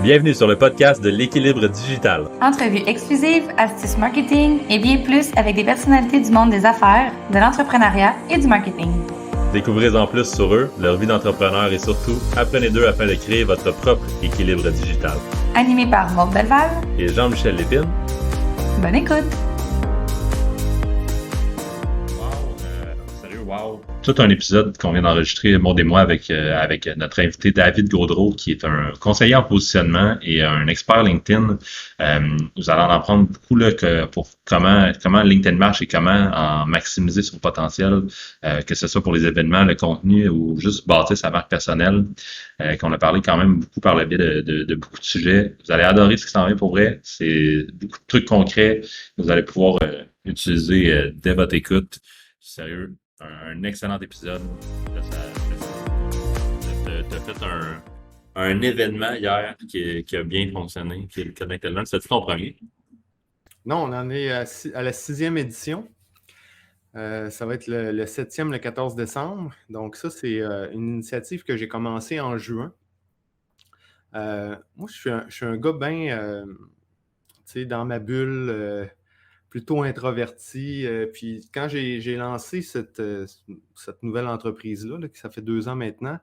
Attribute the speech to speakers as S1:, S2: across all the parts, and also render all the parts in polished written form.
S1: Bienvenue sur le podcast de l'équilibre digital.
S2: Entrevues exclusives, astuces marketing et bien plus avec des personnalités du monde des affaires, de l'entrepreneuriat et du marketing.
S1: Découvrez-en plus sur eux, leur vie d'entrepreneur et surtout, apprenez d'eux afin de créer votre propre équilibre digital.
S2: Animé par Maude Belval
S1: Et Jean-Michel Lépine.
S2: Bonne écoute!
S1: Wow. Tout un épisode qu'on vient d'enregistrer, Maud et moi, avec notre invité David Gaudreau, qui est un conseiller en positionnement et un expert LinkedIn. Vous allez en apprendre beaucoup là, pour comment LinkedIn marche et comment en maximiser son potentiel, que ce soit pour les événements, le contenu ou juste bâtir sa marque personnelle, qu'on a parlé quand même beaucoup par le biais de beaucoup de sujets. Vous allez adorer ce qui s'en vient pour vrai. C'est beaucoup de trucs concrets que vous allez pouvoir utiliser dès votre écoute. Sérieux. Un excellent épisode. T'as fait un événement hier qui a bien fonctionné, qui est le Connected Learn. C'est-tu ton premier?
S3: Non, on en est à la 6e édition. Ça va être le 7e, le 14 décembre. Donc ça, c'est une initiative que j'ai commencée en juin. Moi, je suis un gars bien, dans ma bulle, plutôt introverti. Puis quand j'ai lancé cette nouvelle entreprise-là, qui ça fait 2 ans maintenant,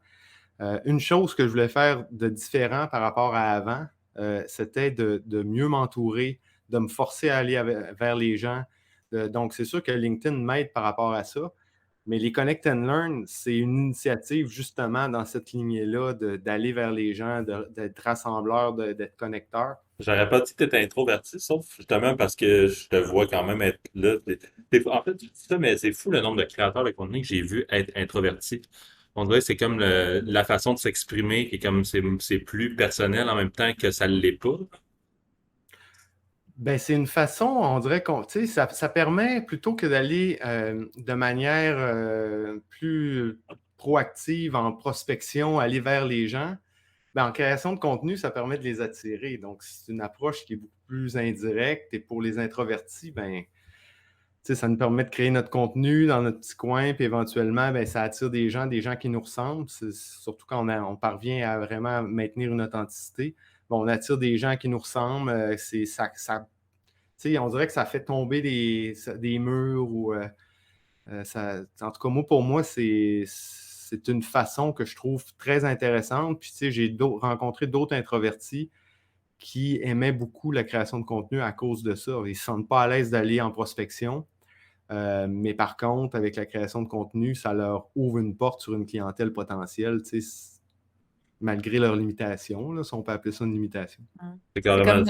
S3: une chose que je voulais faire de différent par rapport à avant, c'était de mieux m'entourer, de me forcer à aller vers les gens. Donc, c'est sûr que LinkedIn m'aide par rapport à ça. Mais les Connect and Learn, c'est une initiative justement dans cette lignée-là d'aller vers les gens, d'être rassembleur, d'être connecteur.
S1: J'aurais pas dit que tu étais introverti, sauf justement parce que je te vois quand même être là. En fait, tu dis ça, mais c'est fou le nombre de créateurs de contenu que j'ai vu être introvertis. On dirait que c'est comme la façon de s'exprimer qui est comme c'est plus personnel en même temps que ça ne l'est pas.
S3: Ben, c'est une façon, on dirait ça permet plutôt que d'aller de manière plus proactive en prospection, aller vers les gens. Ben, en création de contenu, ça permet de les attirer. Donc, c'est une approche qui est beaucoup plus indirecte. Et pour les introvertis, ben, ça nous permet de créer notre contenu dans notre petit coin. Puis éventuellement, ben, ça attire des gens qui nous ressemblent. Surtout quand on parvient à vraiment maintenir une authenticité. Bon, on attire des gens qui nous ressemblent. On dirait que ça fait tomber des murs. Ou, en tout cas, pour moi, c'est une façon que je trouve très intéressante. Puis, j'ai rencontré d'autres introvertis qui aimaient beaucoup la création de contenu à cause de ça. Ils ne se sentent pas à l'aise d'aller en prospection. Mais par contre, avec la création de contenu, ça leur ouvre une porte sur une clientèle potentielle, malgré leurs limitations, là, si on peut appeler ça une limitation.
S2: C'est comme un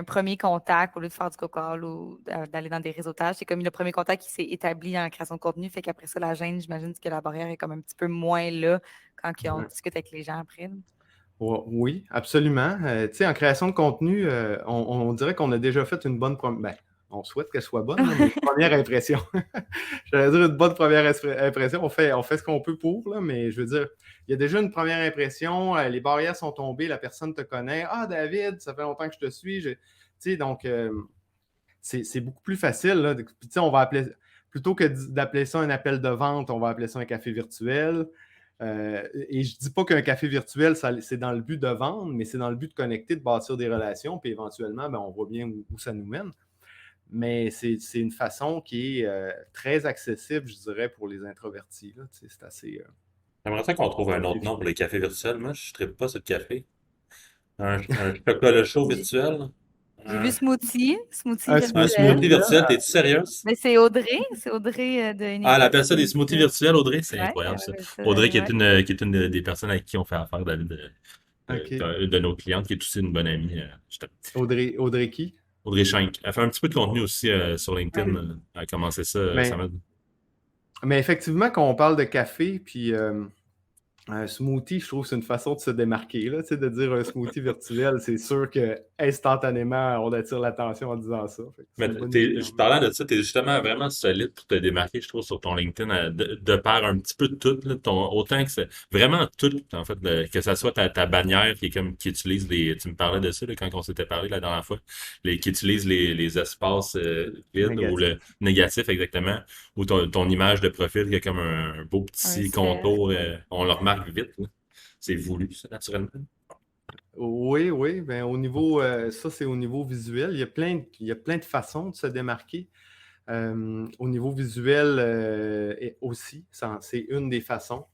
S2: premier contact, au lieu de faire du call ou d'aller dans des réseautages, c'est comme le premier contact qui s'est établi dans la création de contenu, fait qu'après ça, la gêne, j'imagine que la barrière est comme un petit peu moins là quand on discute avec les gens après.
S3: Oui, absolument. En création de contenu, on dirait qu'on a déjà fait une bonne première... on souhaite qu'elle soit bonne, mais une première impression. J'allais dire une bonne première impression. On fait ce qu'on peut pour, là, mais je veux dire, il y a déjà une première impression, les barrières sont tombées, la personne te connaît. « Ah, David, ça fait longtemps que je te suis. » Donc, c'est beaucoup plus facile. Là. Puis, on va appeler, plutôt que d'appeler ça un appel de vente, on va appeler ça un café virtuel. Et je ne dis pas qu'un café virtuel, c'est dans le but de vendre, mais c'est dans le but de connecter, de bâtir des relations, puis éventuellement, on voit bien où ça nous mène. Mais c'est une façon qui est très accessible, je dirais, pour les introvertis. Là. C'est assez...
S1: J'aimerais ça qu'on trouve un autre nom pour les cafés virtuels. Moi, je ne tripe pas sur le café. Un chocolat chaud virtuel.
S2: J'ai vu smoothie
S1: Un smoothie virtuel, t'es-tu sérieuse?
S2: Mais c'est Audrey de
S1: Ah, la personne des smoothies virtuels, Audrey, c'est incroyable ça. Audrey qui est une des personnes avec qui on fait affaire, de nos clientes, qui est aussi une bonne amie.
S3: Audrey qui?
S1: Audrey Schenk. Elle fait un petit peu de contenu aussi sur LinkedIn. Elle a commencé ça récemment.
S3: Mais effectivement, quand on parle de café, puis un smoothie, je trouve que c'est une façon de se démarquer. Là, de dire un smoothie virtuel, c'est sûr qu'instantanément, on attire l'attention en disant ça.
S1: Mais parlant de ça, tu es justement vraiment solide pour te démarquer, je trouve, sur ton LinkedIn, de par un petit peu de tout. Là, autant que c'est vraiment tout, en fait, que ça soit ta bannière qui utilise tu me parlais de ça là, quand on s'était parlé la dernière fois, qui utilise les espaces vides ou le négatif exactement, ou ton image de profil qui a comme un beau petit contour, on le remarque vite. Là. C'est voulu, ça, naturellement.
S3: Oui, oui. Ben, au niveau, ça, c'est au niveau visuel. Il y a plein de façons de se démarquer. Au niveau visuel aussi, c'est une des façons.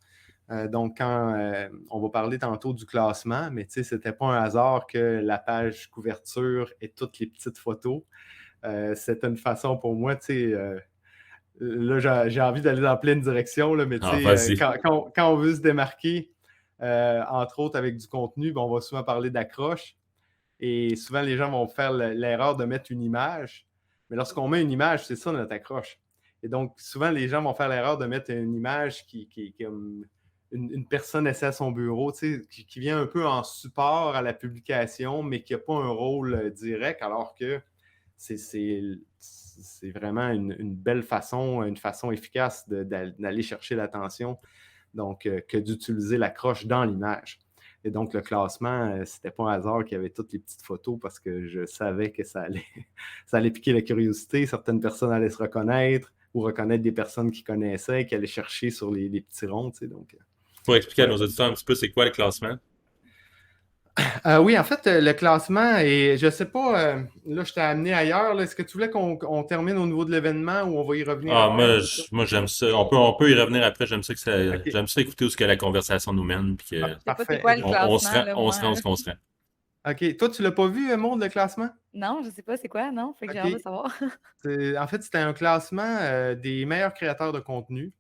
S3: Donc, quand on va parler tantôt du classement, mais tu sais, c'était pas un hasard que la page couverture et toutes les petites photos. C'est une façon pour moi, tu sais, là, j'ai envie d'aller dans plein de directions, là, mais tu sais,
S1: Vas-y.
S3: quand on veut se démarquer, entre autres avec du contenu, ben, on va souvent parler d'accroche. Et souvent, les gens vont faire l'erreur de mettre une image. Mais lorsqu'on met une image, c'est ça notre accroche. Et donc, souvent, les gens vont faire l'erreur de mettre une image qui est comme une personne assise à son bureau, tu sais, qui vient un peu en support à la publication, mais qui n'a pas un rôle direct, alors que c'est vraiment une belle façon, une façon efficace d'aller chercher l'attention, donc que d'utiliser l'accroche dans l'image. Et donc, le classement, c'était pas un hasard qu'il y avait toutes les petites photos parce que je savais que ça allait piquer la curiosité. Certaines personnes allaient se reconnaître ou reconnaître des personnes qu'ils connaissaient, qui allaient chercher sur les petits ronds. Tu sais, donc,
S1: Pour expliquer à
S3: ouais.
S1: nos auditeurs un petit peu c'est quoi le classement?
S3: Oui, en fait, le classement, et je sais pas, là, je t'ai amené ailleurs. Est-ce que tu voulais qu'on termine au niveau de l'événement ou on va y revenir après?
S1: Moi j'aime ça. On peut y revenir après.
S3: OK.
S1: J'aime ça écouter où ce que la conversation nous mène, puis
S3: Ah,
S1: que
S2: Je sais pas c'est
S3: parfait.
S2: quoi le
S1: on se
S2: classement,
S1: rend,
S2: là,
S1: on
S2: moi.
S1: se rend où ce qu'on se rend.
S3: OK. Toi, tu l'as pas vu, Maud, le classement?
S2: Non, je sais pas c'est quoi, non? Fait que j'ai hâte de
S3: OK.
S2: savoir.
S3: En fait, c'était un classement des meilleurs créateurs de contenu.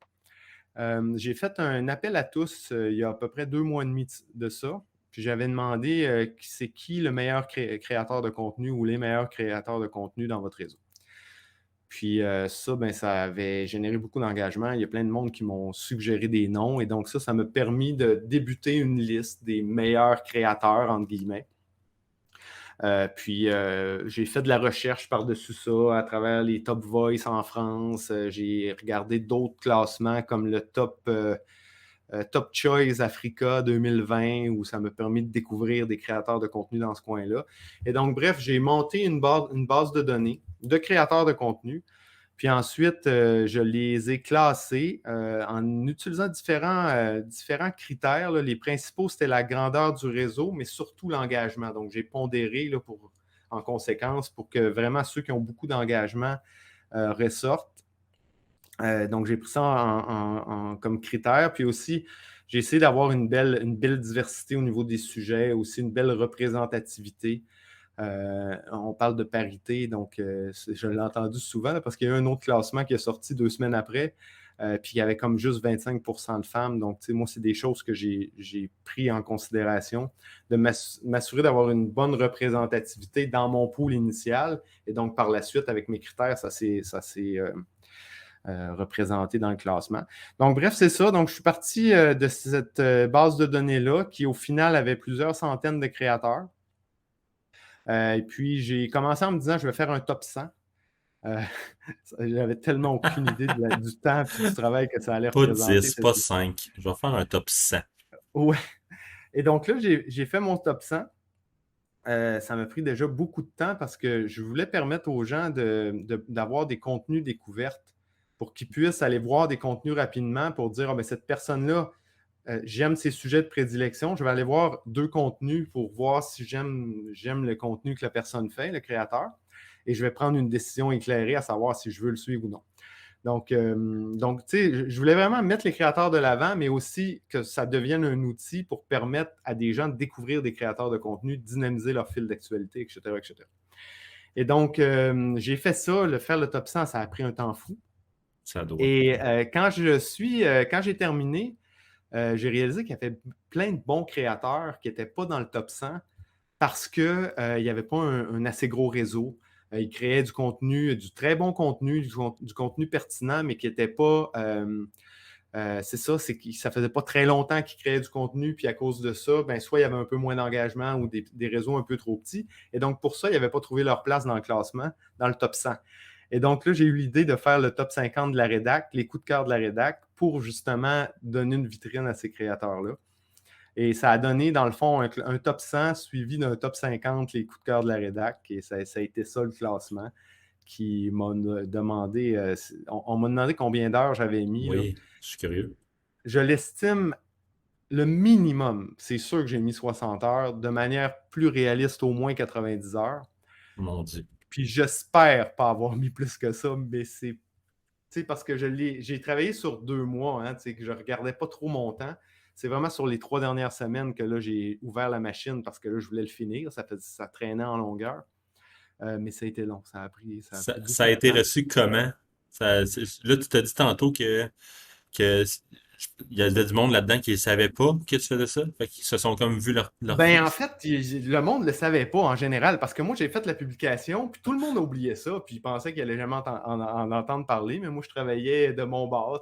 S3: J'ai fait un appel à tous il y a à peu près 2 mois et demi de ça. Puis j'avais demandé c'est qui le meilleur créateur de contenu ou les meilleurs créateurs de contenu dans votre réseau. Puis ça, ben, ça avait généré beaucoup d'engagement. Il y a plein de monde qui m'ont suggéré des noms. Et donc ça m'a permis de débuter une liste des meilleurs créateurs, entre guillemets. Puis j'ai fait de la recherche par-dessus ça à travers les Top Voice en France. J'ai regardé d'autres classements comme le Top Choice Africa 2020 où ça m'a permis de découvrir des créateurs de contenu dans ce coin-là. Et donc, bref, j'ai monté une base de données de créateurs de contenu. Puis ensuite, je les ai classés en utilisant différents critères. Là. Les principaux, c'était la grandeur du réseau, mais surtout l'engagement. Donc, j'ai pondéré là, en conséquence pour que vraiment ceux qui ont beaucoup d'engagement ressortent. Donc, j'ai pris ça comme critère. Puis aussi, j'ai essayé d'avoir une belle diversité au niveau des sujets, aussi une belle représentativité. On parle de parité, donc je l'ai entendu souvent là, parce qu'il y a eu un autre classement qui est sorti 2 semaines après, puis il y avait comme juste 25% de femmes. Donc, tu sais, moi, c'est des choses que j'ai pris en considération, de m'assurer d'avoir une bonne représentativité dans mon pool initial. Et donc, par la suite, avec mes critères, ça s'est représenté dans le classement. Donc, bref, c'est ça. Donc, je suis parti de cette base de données-là qui, au final, avait plusieurs centaines de créateurs. Et puis, j'ai commencé en me disant, je vais faire un top 100. J'avais tellement aucune idée du temps et du travail que ça allait
S1: Pas
S3: représenter.
S1: 10, pas 5. Je vais faire un top 100.
S3: Ouais. Et donc là, j'ai fait mon top 100. Ça m'a pris déjà beaucoup de temps parce que je voulais permettre aux gens d'avoir des contenus découvertes pour qu'ils puissent aller voir des contenus rapidement pour dire, ah, ben, cette personne-là, j'aime ses sujets de prédilection. Je vais aller voir 2 contenus pour voir si j'aime le contenu que la personne fait, le créateur. Et je vais prendre une décision éclairée à savoir si je veux le suivre ou non. Donc tu sais, je voulais vraiment mettre les créateurs de l'avant, mais aussi que ça devienne un outil pour permettre à des gens de découvrir des créateurs de contenu, de dynamiser leur fil d'actualité, etc., etc. Et donc, j'ai fait ça. Faire le top 100, ça a pris un temps fou.
S1: Ça doit.
S3: Et quand j'ai terminé, j'ai réalisé qu'il y avait plein de bons créateurs qui n'étaient pas dans le top 100 parce qu'il n'y avait pas un assez gros réseau. Ils créaient du contenu, du très bon contenu, du contenu pertinent, mais qui n'était pas... c'est ça, c'est que ça faisait pas très longtemps qu'ils créaient du contenu, puis à cause de ça, ben, soit il y avait un peu moins d'engagement ou des réseaux un peu trop petits. Et donc, pour ça, ils n'avaient pas trouvé leur place dans le classement, dans le top 100. Et donc là, j'ai eu l'idée de faire le top 50 de la rédac, les coups de cœur de la rédac, pour justement donner une vitrine à ces créateurs-là. Et ça a donné, dans le fond, un top 100 suivi d'un top 50, les coups de cœur de la rédac. Et ça a été ça le classement qui m'a demandé. On m'a demandé combien d'heures j'avais mis.
S1: Oui,
S3: Là.
S1: je suis curieux.
S3: Je l'estime le minimum, c'est sûr que j'ai mis 60 heures, de manière plus réaliste, au moins 90 heures.
S1: Mon Dieu.
S3: Puis j'espère pas avoir mis plus que ça, mais c'est parce que j'ai travaillé sur 2 mois, hein, que je ne regardais pas trop mon temps. C'est vraiment sur les 3 dernières semaines que là, j'ai ouvert la machine parce que là, je voulais le finir. Ça traînait en longueur. Mais ça a été long. Ça a pris
S1: Ça a été reçu comment? Là, tu t'as dit tantôt que il y avait du monde là-dedans qui ne savait pas que tu faisais ça. Fait qu'ils se sont comme vu leur
S3: En
S1: face.
S3: fait, le monde ne le savait pas en général parce que moi, j'ai fait la publication, puis tout le monde a oublié ça, puis il pensait qu'il allait jamais en entendre parler. Mais moi, je travaillais de mon bord,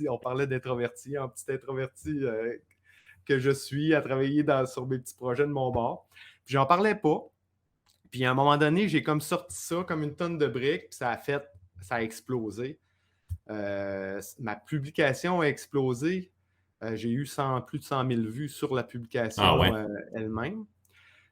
S3: on parlait d'introverti, en petit introverti que je suis, à travailler sur mes petits projets de mon bord. Puis j'en parlais pas. Puis à un moment donné, j'ai comme sorti ça comme une tonne de briques, puis ça a explosé. Ma publication a explosé. J'ai eu plus de 100 000 vues sur la publication elle-même.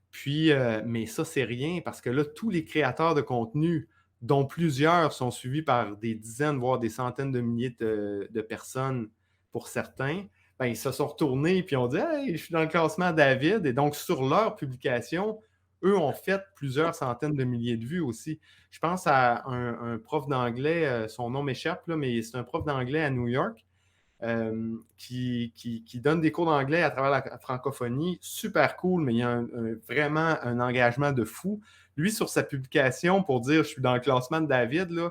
S3: Puis, mais ça, c'est rien parce que là, tous les créateurs de contenu, dont plusieurs sont suivis par des dizaines, voire des centaines de milliers de personnes pour certains, ben, ils se sont retournés et ont dit « Hey, je suis dans le classement David ». Et donc, sur leur publication, eux ont fait plusieurs centaines de milliers de vues aussi. Je pense à un prof d'anglais, son nom m'échappe, là, mais c'est un prof d'anglais à New York qui donne des cours d'anglais à travers la francophonie. Super cool, mais il y a vraiment un engagement de fou. Lui, sur sa publication, pour dire « Je suis dans le classement de David », là,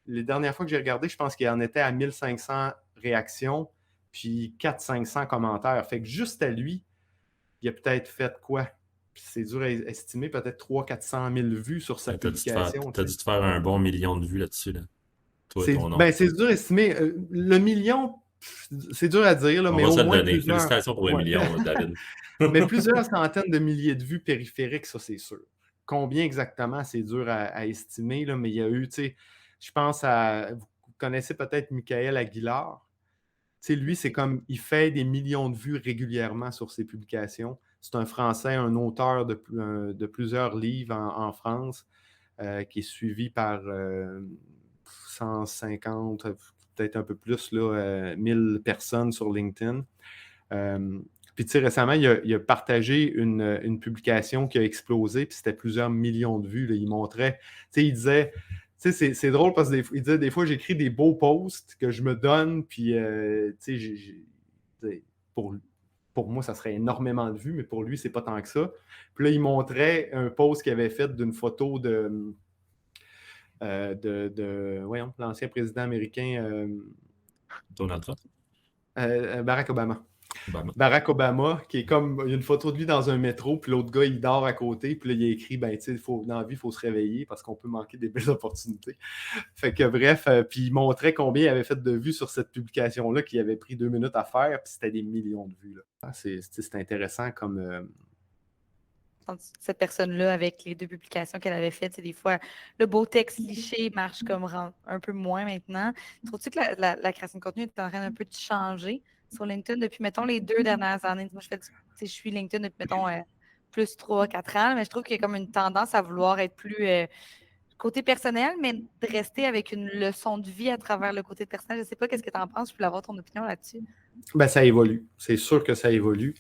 S3: les dernières fois que j'ai regardé, je pense qu'il en était à 1500 réactions, puis 400-500 commentaires. Fait que juste à lui, il a peut-être fait quoi? C'est dur à estimer, peut-être 300-400 000 vues sur sa publication.
S1: T'as dû te faire un bon million de vues là-dessus, là. Toi et ton nom.
S3: C'est dur à estimer. Le million, c'est dur à dire, là, mais au moins plusieurs...
S1: Félicitations pour le million, David.
S3: Mais plusieurs centaines de milliers de vues périphériques, ça, c'est sûr. Combien exactement, c'est dur à estimer, là, mais il y a eu, je pense vous connaissez peut-être Michael Aguilar. Lui, c'est comme, il fait des millions de vues régulièrement sur ses publications. C'est un Français, un auteur de plusieurs livres en France, qui est suivi par 150, peut-être un peu plus, là, 1000 personnes sur LinkedIn. Puis, récemment, il a partagé une publication qui a explosé, puis c'était plusieurs millions de vues. Là. Il montrait, il disait... C'est drôle parce qu'il disait des fois, j'écris des beaux posts que je me donne, puis pour moi, ça serait énormément de vues, mais pour lui, c'est pas tant que ça. Puis là, il montrait un post qu'il avait fait d'une photo de l'ancien président américain
S1: Donald Trump.
S3: Barack Obama. Barack Obama, qui est comme, il y a une photo de lui dans un métro, puis l'autre gars, il dort à côté, puis là, il a écrit, dans la vie, il faut se réveiller parce qu'on peut manquer des belles opportunités. Fait que bref, puis il montrait combien il avait fait de vues sur cette publication-là, qui avait pris 2 minutes à faire, puis c'était des millions de vues. Là. C'est intéressant comme...
S2: Cette personne-là, avec les 2 publications qu'elle avait faites, des fois, le beau texte liché marche comme un peu moins maintenant. Trouves-tu que la création de contenu est en train un peu de changer sur LinkedIn depuis, mettons, les 2 dernières années? Moi, je suis LinkedIn depuis, mettons, plus 3-4 ans, mais je trouve qu'il y a comme une tendance à vouloir être plus côté personnel, mais de rester avec une leçon de vie à travers le côté personnel. Je ne sais pas qu'est-ce que tu en penses, je voulais avoir ton opinion là-dessus.
S3: Ça évolue. C'est sûr que ça évolue.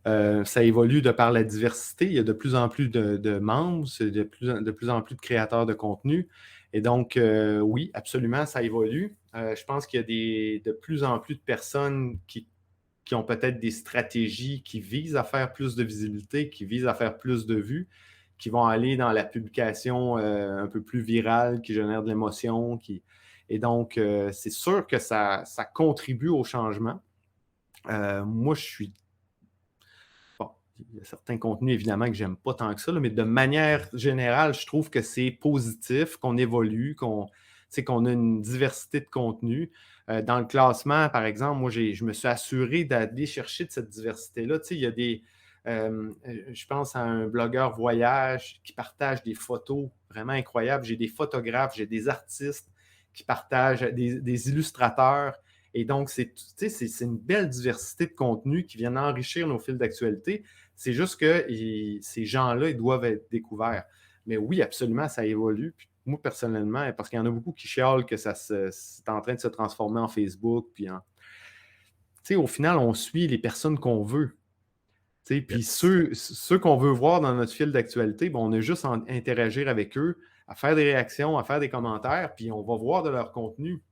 S3: Ça évolue de par la diversité. Il y a de plus en plus de membres, de plus en plus de créateurs de contenu. Et donc, oui, absolument, ça évolue. Je pense qu'il y a de plus en plus de personnes qui ont peut-être des stratégies qui visent à faire plus de visibilité, qui visent à faire plus de vues, qui vont aller dans la publication un peu plus virale, qui génère de l'émotion. Et donc, c'est sûr que ça contribue au changement. Moi, je suis... Bon, il y a certains contenus, évidemment, que j'aime pas tant que ça, là, mais de manière générale, je trouve que c'est positif, qu'on évolue, qu'on a une diversité de contenus. Dans le classement, par exemple, moi, je me suis assuré d'aller chercher de cette diversité-là. Il y a des... je pense à un blogueur voyage qui partage des photos vraiment incroyables. J'ai des photographes, j'ai des artistes qui partagent, des illustrateurs. Et donc, c'est une belle diversité de contenus qui viennent enrichir nos fils d'actualité. C'est juste que ces gens-là, ils doivent être découverts. Mais oui, absolument, ça évolue. Puis moi, personnellement, parce qu'il y en a beaucoup qui chialent que c'est en train de se transformer en Facebook. Puis au final, on suit les personnes qu'on veut. Puis ceux qu'on veut voir dans notre fil d'actualité, on a juste à interagir avec eux, à faire des réactions, à faire des commentaires, puis on va voir de leur contenu.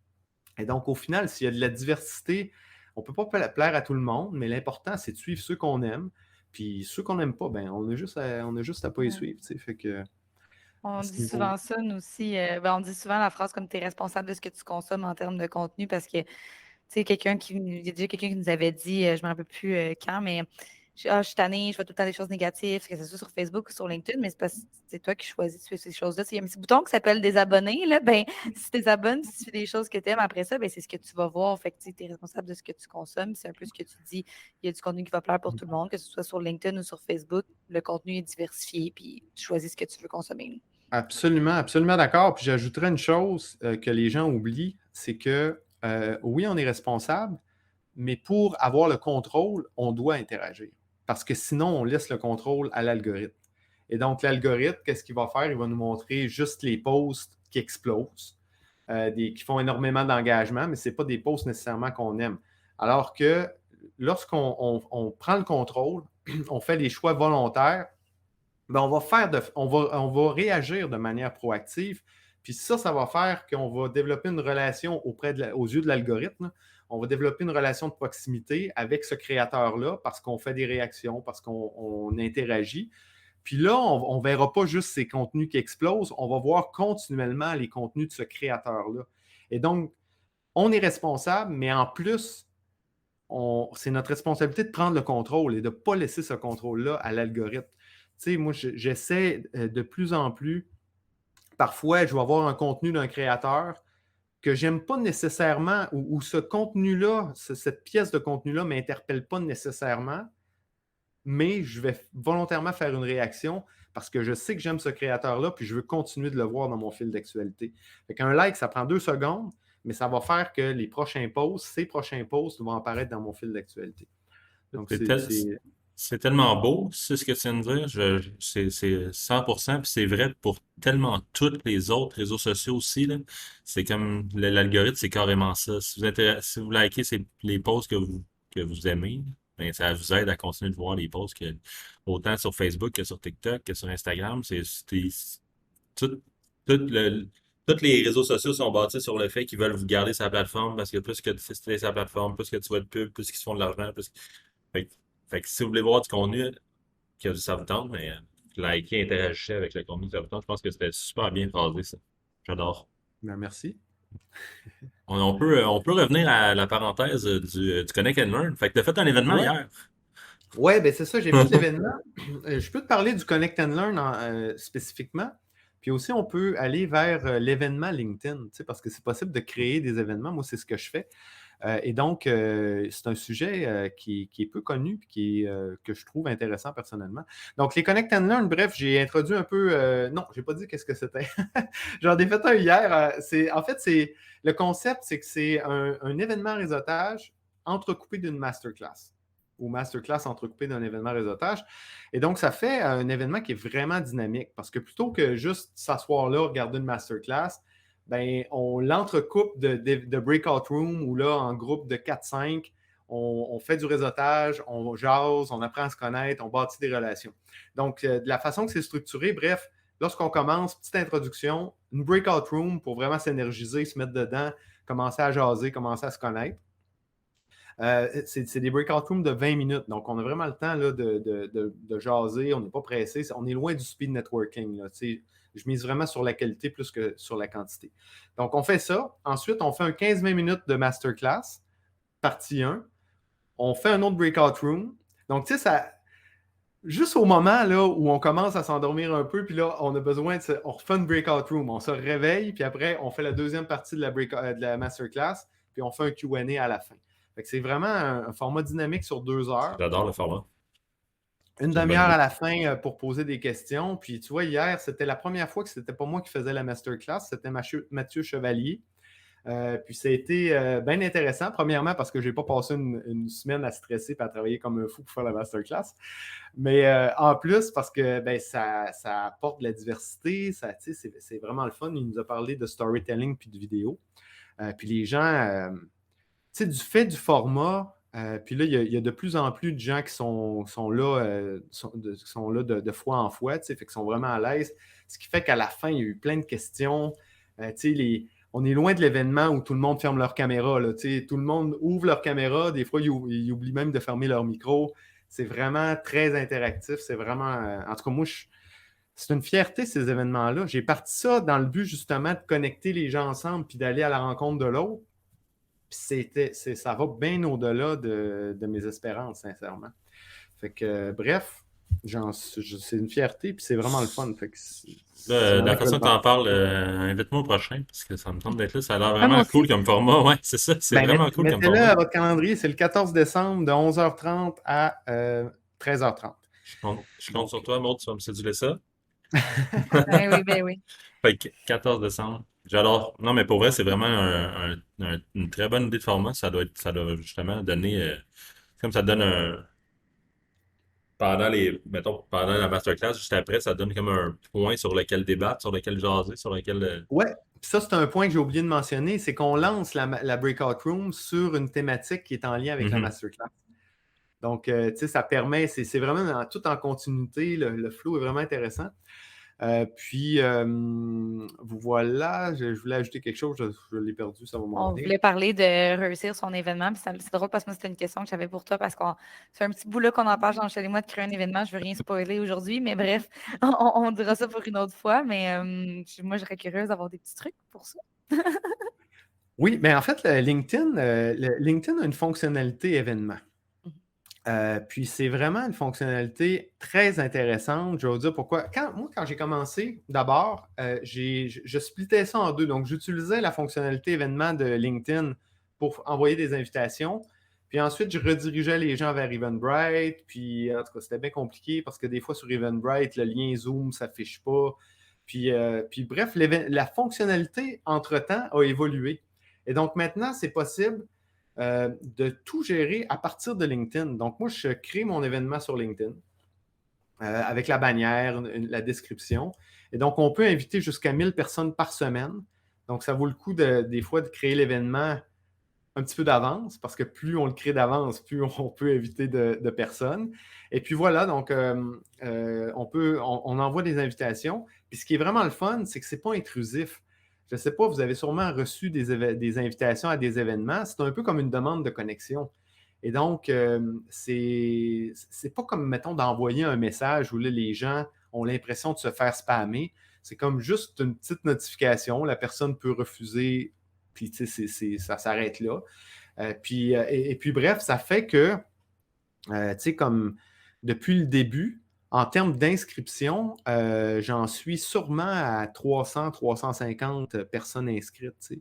S3: Et donc, au final, s'il y a de la diversité, on ne peut pas plaire à tout le monde, mais l'important, c'est de suivre ceux qu'on aime. Puis ceux qu'on n'aime pas, on a juste à pas les suivre. Fait que,
S2: on dit souvent ça, nous aussi. On dit souvent la phrase comme tu es responsable de ce que tu consommes en termes de contenu parce que, tu sais, il y a déjà quelqu'un qui nous avait dit, je ne me rappelle plus quand, mais je suis tannée, je vois tout le temps des choses négatives, que ce soit sur Facebook ou sur LinkedIn, mais c'est parce que c'est toi qui choisis de suivre ces choses-là. Il y a un petit bouton qui s'appelle désabonner. Là, si tu t'abonnes, si tu fais des choses que tu aimes, après ça, c'est ce que tu vas voir. Fait que tu es responsable de ce que tu consommes. C'est un peu ce que tu dis. Il y a du contenu qui va plaire pour tout le monde, que ce soit sur LinkedIn ou sur Facebook. Le contenu est diversifié, puis tu choisis ce que tu veux consommer.
S3: Absolument, absolument d'accord. Puis j'ajouterais une chose que les gens oublient, c'est que oui, on est responsable, mais pour avoir le contrôle, on doit interagir. Parce que sinon, on laisse le contrôle à l'algorithme. Et donc, l'algorithme, qu'est-ce qu'il va faire? Il va nous montrer juste les posts qui explosent, qui font énormément d'engagement, mais ce n'est pas des posts nécessairement qu'on aime. Alors que lorsqu'on prend le contrôle, on fait des choix volontaires, on va réagir de manière proactive. Puis ça va faire qu'on va développer une relation aux yeux de l'algorithme. On va développer une relation de proximité avec ce créateur-là parce qu'on fait des réactions, parce qu'on interagit. Puis là, on ne verra pas juste ces contenus qui explosent, on va voir continuellement les contenus de ce créateur-là. Et donc, on est responsable, mais en plus, c'est notre responsabilité de prendre le contrôle et de ne pas laisser ce contrôle-là à l'algorithme. Tu sais, moi, j'essaie de plus en plus. Parfois, je vais avoir un contenu d'un créateur que j'aime pas nécessairement, ou ce contenu-là, cette pièce de contenu-là ne m'interpelle pas nécessairement, mais je vais volontairement faire une réaction parce que je sais que j'aime ce créateur-là, puis je veux continuer de le voir dans mon fil d'actualité. Fait qu'un like, ça prend 2 secondes, mais ça va faire que ces prochains posts vont apparaître dans mon fil d'actualité. Donc,
S1: c'est tellement beau, c'est ce que tu viens de dire. C'est 100%, puis c'est vrai pour tellement tous les autres réseaux sociaux aussi, là. C'est comme l'algorithme, c'est carrément ça. Si vous likez les posts que vous aimez, ben, ça vous aide à continuer de voir les posts autant sur Facebook que sur TikTok que sur Instagram. Tout, tout tous les réseaux sociaux sont bâtis sur le fait qu'ils veulent vous garder sa plateforme parce que plus que tu fais sa plateforme, plus que tu vois de pub, plus qu'ils se font de l'argent, Fait, fait que si vous voulez voir du contenu que ça vous tente, mais likez, interagissez avec le contenu que ça vous tente, je pense que c'était super bien phrasé, ça. J'adore.
S3: Merci.
S1: On peut revenir à la parenthèse du Connect and Learn. Fait que tu as fait un événement hier.
S3: Oui, c'est ça, j'ai fait l'événement. Je peux te parler du Connect and Learn spécifiquement. Puis aussi, on peut aller vers l'événement LinkedIn, parce que c'est possible de créer des événements. Moi, c'est ce que je fais. Et donc, c'est un sujet qui est peu connu et que je trouve intéressant personnellement. Donc, les Connect and Learn, bref, j'ai introduit un peu... non, je n'ai pas dit qu'est-ce que c'était. J'en ai fait un hier. Le concept, c'est que c'est un événement réseautage entrecoupé d'une masterclass ou masterclass entrecoupé d'un événement réseautage. Et donc, ça fait un événement qui est vraiment dynamique parce que plutôt que juste s'asseoir là, regarder une masterclass, on l'entrecoupe de breakout room où là, en groupe de 4-5, on fait du réseautage, on jase, on apprend à se connaître, on bâtit des relations. Donc, de la façon que c'est structuré, bref, lorsqu'on commence, petite introduction, une breakout room pour vraiment s'énergiser, se mettre dedans, commencer à jaser, commencer à se connaître. C'est des breakout rooms de 20 minutes. Donc, on a vraiment le temps là, de jaser. On n'est pas pressé. On est loin du speed networking. Là, je mise vraiment sur la qualité plus que sur la quantité. Donc, on fait ça. Ensuite, on fait un 15-20 minutes de masterclass, partie 1. On fait un autre breakout room. Donc, tu sais, ça... Juste au moment là, où on commence à s'endormir un peu, puis là, on a besoin on refait une breakout room. On se réveille, puis après, on fait la deuxième partie de la masterclass, puis on fait un Q&A à la fin. C'est vraiment un format dynamique sur 2 heures.
S1: J'adore le format.
S3: Une demi-heure à la fin pour poser des questions. Puis tu vois, hier, c'était la première fois que c'était pas moi qui faisais la masterclass, c'était Mathieu Chevalier. Puis ça a été bien intéressant. Premièrement, parce que je n'ai pas passé une semaine à stresser et à travailler comme un fou pour faire la masterclass. Mais en plus, parce que ça apporte de la diversité, c'est vraiment le fun. Il nous a parlé de storytelling puis de vidéo. Puis les gens... du fait du format, Puis là, il y a de plus en plus de gens qui sont là, sont là de fois en fois, fait qu'ils sont vraiment à l'aise. Ce qui fait qu'à la fin, il y a eu plein de questions. On est loin de l'événement où tout le monde ferme leur caméra. Là, tout le monde ouvre leur caméra. Des fois, ils oublient même de fermer leur micro. C'est vraiment très interactif. C'est vraiment... en tout cas, moi, c'est une fierté, ces événements-là. J'ai parti ça dans le but, justement, de connecter les gens ensemble puis d'aller à la rencontre de l'autre. Puis ça va bien au-delà de mes espérances, sincèrement. Fait que, bref, c'est une fierté, puis c'est vraiment le fun. Fait que
S1: Là, la façon que tu en parles, invite-moi au prochain, parce que ça me tente d'être là. Ça a l'air
S2: moi
S1: vraiment
S2: aussi.
S1: cool comme format. Ouais, c'est ça. C'est vraiment cool comme
S3: Mettez-le
S1: format.
S3: à votre calendrier, c'est le 14 décembre de 11h30 à 13h30.
S1: Je compte sur toi, Maud, tu vas me séduire ça.
S2: Ben oui.
S1: Fait que 14 décembre. J'adore. Non, mais pour vrai, c'est vraiment une très bonne idée de format. Ça doit justement donner, comme ça donne pendant la masterclass, juste après, ça donne comme un point sur lequel débattre, sur lequel jaser, sur lequel.
S3: Ouais, puis ça, c'est un point que j'ai oublié de mentionner, c'est qu'on lance la Breakout Room sur une thématique qui est en lien avec la masterclass. Donc, tu sais, ça permet, c'est vraiment tout en continuité, le flow est vraiment intéressant. Puis, vous voilà, je voulais ajouter quelque chose, je l'ai perdu, ça va
S2: On
S3: monter.
S2: voulait parler de réussir son événement. Puis c'est drôle parce que moi, c'était une question que j'avais pour toi parce que c'est un petit bout là qu'on en parle chez moi de créer un événement. Je ne veux rien spoiler aujourd'hui, mais bref, on dira ça pour une autre fois. Mais moi, je serais curieuse d'avoir des petits trucs pour ça.
S3: Oui, mais en fait, LinkedIn a une fonctionnalité événement. Puis c'est vraiment une fonctionnalité très intéressante. Je vais vous dire pourquoi. Quand j'ai commencé, d'abord, je splittais ça en deux. Donc, j'utilisais la fonctionnalité événement de LinkedIn pour envoyer des invitations. Puis ensuite, je redirigeais les gens vers Eventbrite. Puis, en tout cas, c'était bien compliqué parce que des fois, sur Eventbrite, le lien Zoom ne s'affiche pas. Puis bref, la fonctionnalité, entre-temps, a évolué. Et donc, maintenant, c'est possible de tout gérer à partir de LinkedIn. Donc, moi, je crée mon événement sur LinkedIn avec la bannière, la description. Et donc, on peut inviter jusqu'à 1000 personnes par semaine. Donc, ça vaut le coup des fois de créer l'événement un petit peu d'avance, parce que plus on le crée d'avance, plus on peut inviter de personnes. Et puis voilà, donc on envoie des invitations. Puis ce qui est vraiment le fun, c'est que ce n'est pas intrusif. Je ne sais pas, vous avez sûrement reçu des invitations à des événements. C'est un peu comme une demande de connexion. Et donc, c'est pas comme, mettons, d'envoyer un message où là, les gens ont l'impression de se faire spammer. C'est comme juste une petite notification. La personne peut refuser, puis ça s'arrête là. Et puis, bref, ça fait que, tu sais, comme depuis le début, en termes d'inscription, j'en suis sûrement à 300-350 personnes inscrites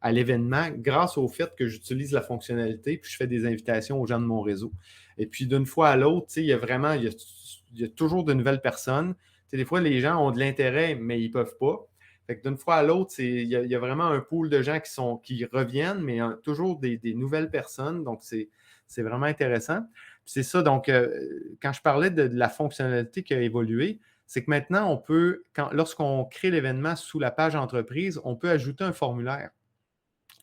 S3: à l'événement grâce au fait que j'utilise la fonctionnalité puis je fais des invitations aux gens de mon réseau. Et puis d'une fois à l'autre, il y a toujours de nouvelles personnes. Des fois, les gens ont de l'intérêt, mais ils ne peuvent pas. Fait que d'une fois à l'autre, il y a vraiment un pool de gens qui reviennent, mais toujours des nouvelles personnes. Donc, c'est vraiment intéressant. C'est ça, donc, quand je parlais de la fonctionnalité qui a évolué, c'est que maintenant, lorsqu'on crée l'événement sous la page entreprise, on peut ajouter un formulaire.